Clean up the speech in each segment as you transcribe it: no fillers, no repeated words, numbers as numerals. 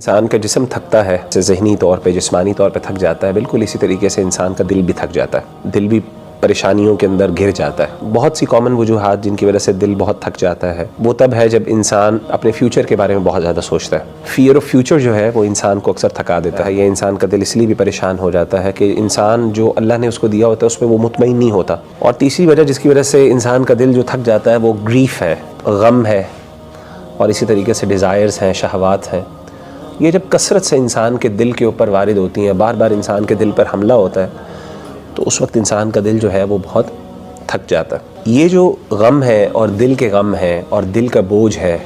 انسان کا جسم تھکتا ہے، ذہنی طور پہ جسمانی طور پہ تھک جاتا ہے، بالکل اسی طریقے سے انسان کا دل بھی تھک جاتا ہے، دل بھی پریشانیوں کے اندر گھر جاتا ہے۔ بہت سی کامن وجوہات جن کی وجہ سے دل بہت تھک جاتا ہے وہ تب ہے جب انسان اپنے فیوچر کے بارے میں بہت زیادہ سوچتا ہے۔ فیئر آف فیوچر جو ہے وہ انسان کو اکثر تھکا دیتا ہے، یا انسان کا دل اس لیے بھی پریشان ہو جاتا ہے کہ انسان جو اللہ نے اس کو دیا ہوتا ہے اس میں وہ مطمئن نہیں ہوتا۔ اور تیسری وجہ جس کی وجہ سے انسان کا دل جو تھک جاتا ہے وہ گریف ہے، غم ہے، اور اسی طریقے سے ڈیزائرز ہیں، شہوات ہیں۔ یہ جب کثرت سے انسان کے دل کے اوپر وارد ہوتی ہیں، بار بار انسان کے دل پر حملہ ہوتا ہے، تو اس وقت انسان کا دل جو ہے وہ بہت تھک جاتا ہے۔ یہ جو غم ہے اور دل کے غم ہے اور دل کا بوجھ ہے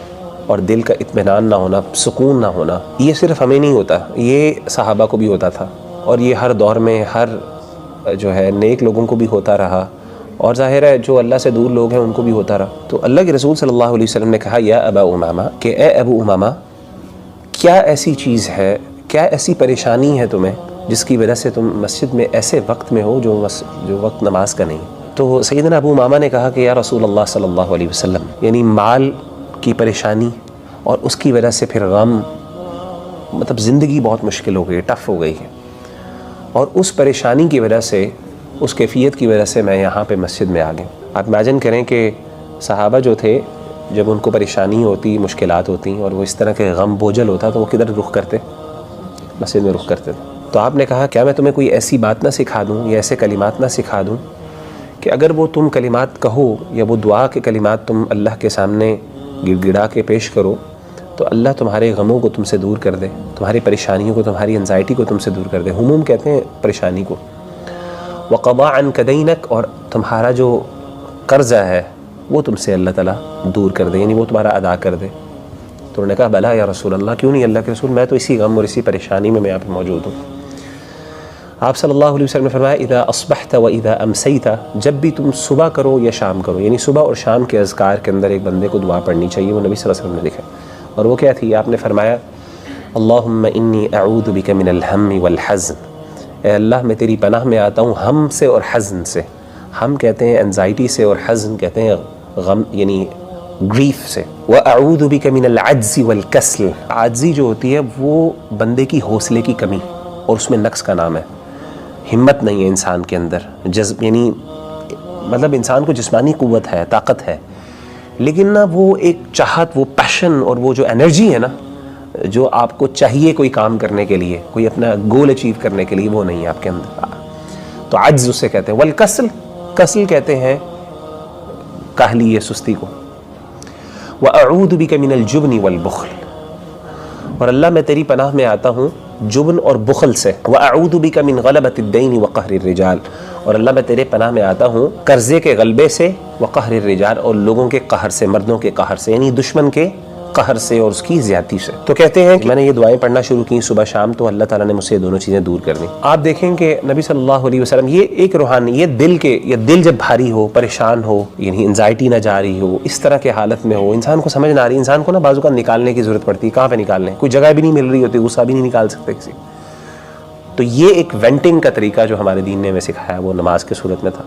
اور دل کا اطمینان نہ ہونا، سکون نہ ہونا، یہ صرف ہمیں نہیں ہوتا، یہ صحابہ کو بھی ہوتا تھا، اور یہ ہر دور میں ہر جو ہے نیک لوگوں کو بھی ہوتا رہا، اور ظاہر ہے جو اللہ سے دور لوگ ہیں ان کو بھی ہوتا رہا۔ تو اللہ کے رسول صلی اللہ علیہ وسلم نے کہا یا ابا امامہ، کہ اے ابو امامہ، کیا ایسی چیز ہے، کیا ایسی پریشانی ہے تمہیں جس کی وجہ سے تم مسجد میں ایسے وقت میں ہو جو وقت نماز کا نہیں؟ تو سیدنا ابو امامہ نے کہا کہ یا رسول اللہ صلی اللہ علیہ وسلم، یعنی مال کی پریشانی اور اس کی وجہ سے پھر غم، مطلب زندگی بہت مشکل ہو گئی، ٹف ہو گئی ہے، اور اس پریشانی کی وجہ سے، اس کیفیت کی وجہ سے میں یہاں پہ مسجد میں آ گیا۔ آپ امیجن کریں کہ صحابہ جو تھے جب ان کو پریشانی ہوتی، مشکلات ہوتی اور وہ اس طرح کے غم بوجھل ہوتا تو وہ کدھر رخ کرتے؟ مسجد میں رخ کرتے تھے۔ تو آپ نے کہا کیا میں تمہیں کوئی ایسی بات نہ سکھا دوں یا ایسے کلمات نہ سکھا دوں کہ اگر وہ تم کلمات کہو یا وہ دعا کے کلمات تم اللہ کے سامنے گڑ گڑا کے پیش کرو تو اللہ تمہارے غموں کو تم سے دور کر دے، تمہاری پریشانیوں کو، تمہاری انزائٹی کو تم سے دور کر دے۔ ہموم کہتے ہیں پریشانی کو۔ وقضا عنک دینک، اور تمہارا جو قرضہ ہے وہ تم سے اللہ تعالیٰ دور کر دے، یعنی وہ تمہارا ادا کر دے۔ تو انہوں نے کہا بلا یا رسول اللہ، کیوں نہیں اللہ کے رسول، میں تو اسی غم اور اسی پریشانی میں یہاں پہ موجود ہوں۔ آپ صلی اللہ علیہ وسلم نے فرمایا اذا اصبحت و اذا امسیت، جب بھی تم صبح کرو یا شام کرو، یعنی صبح اور شام کے اذکار کے اندر ایک بندے کو دعا پڑھنی چاہیے، وہ نبی صلی اللہ علیہ وسلم نے لکھا، اور وہ کیا تھی؟ آپ نے فرمایا اللہم انی اعوذ بک من الہم والحزن، اے اللہ میں تیری پناہ میں آتا ہوں ہم سے اور حزن سے۔ ہم کہتے ہیں انزائٹی سے، اور حزن کہتے ہیں غم یعنی گریف سے۔ وَأَعُوذُ بِكَ مِنَ الْعَجْزِ وَالْكَسْلِ، عاجزی جو ہوتی ہے وہ بندے کی حوصلے کی کمی، اور اس میں نقص کا نام ہے، ہمت نہیں ہے انسان کے اندر، جذب یعنی مطلب انسان کو جسمانی قوت ہے، طاقت ہے، لیکن نا وہ ایک چاہت، وہ پیشن اور وہ جو انرجی ہے نا جو آپ کو چاہیے کوئی کام کرنے کے لیے، کوئی اپنا گول اچیو کرنے کے لیے، وہ نہیں ہے آپ کے اندر، تو عجز اسے کہتے ہیں۔ والکسل، کسل کہتے ہیں کاہلی یا سستی کو۔ وَأَعُوذُ بِكَ مِنَ الْجُبْنِ وَالْبُخْلِ، اور اللہ میں تیری پناہ میں آتا ہوں جبن اور بخل سے۔ وَأَعُوذُ بِكَ مِنْ غَلَبَةِ الدَّيْنِ وَقَهْرِ الرِّجَالِ، اور اللہ میں تیرے پناہ میں آتا ہوں قرضے کے غلبے سے، وقہر الرجال، اور لوگوں کے قہر سے، مردوں کے قہر سے، یعنی دشمن کے قہر سے اور اس کی زیادتی سے۔ تو کہتے ہیں کہ میں نے یہ دعائیں پڑھنا شروع کی صبح شام، تو اللہ تعالیٰ نے مجھ سے یہ دونوں چیزیں دور کر دیں۔ آپ دیکھیں کہ نبی صلی اللہ علیہ وسلم، یہ ایک روحانی، یہ دل جب بھاری ہو، پریشان ہو، یعنی انزائٹی نہ جا رہی ہو، اس طرح کے حالت میں ہو، انسان کو سمجھ نہ آ رہی، انسان کو نا بعض اوقات نکالنے کی ضرورت پڑتی ہے۔ کہاں پہ نکالنے؟ کوئی جگہ بھی نہیں مل رہی ہوتی، غصہ بھی نہیں نکال سکتے کسی۔ تو یہ ایک وینٹنگ کا طریقہ جو ہمارے دین نے ہمیں سکھایا وہ نماز کے صورت میں تھا۔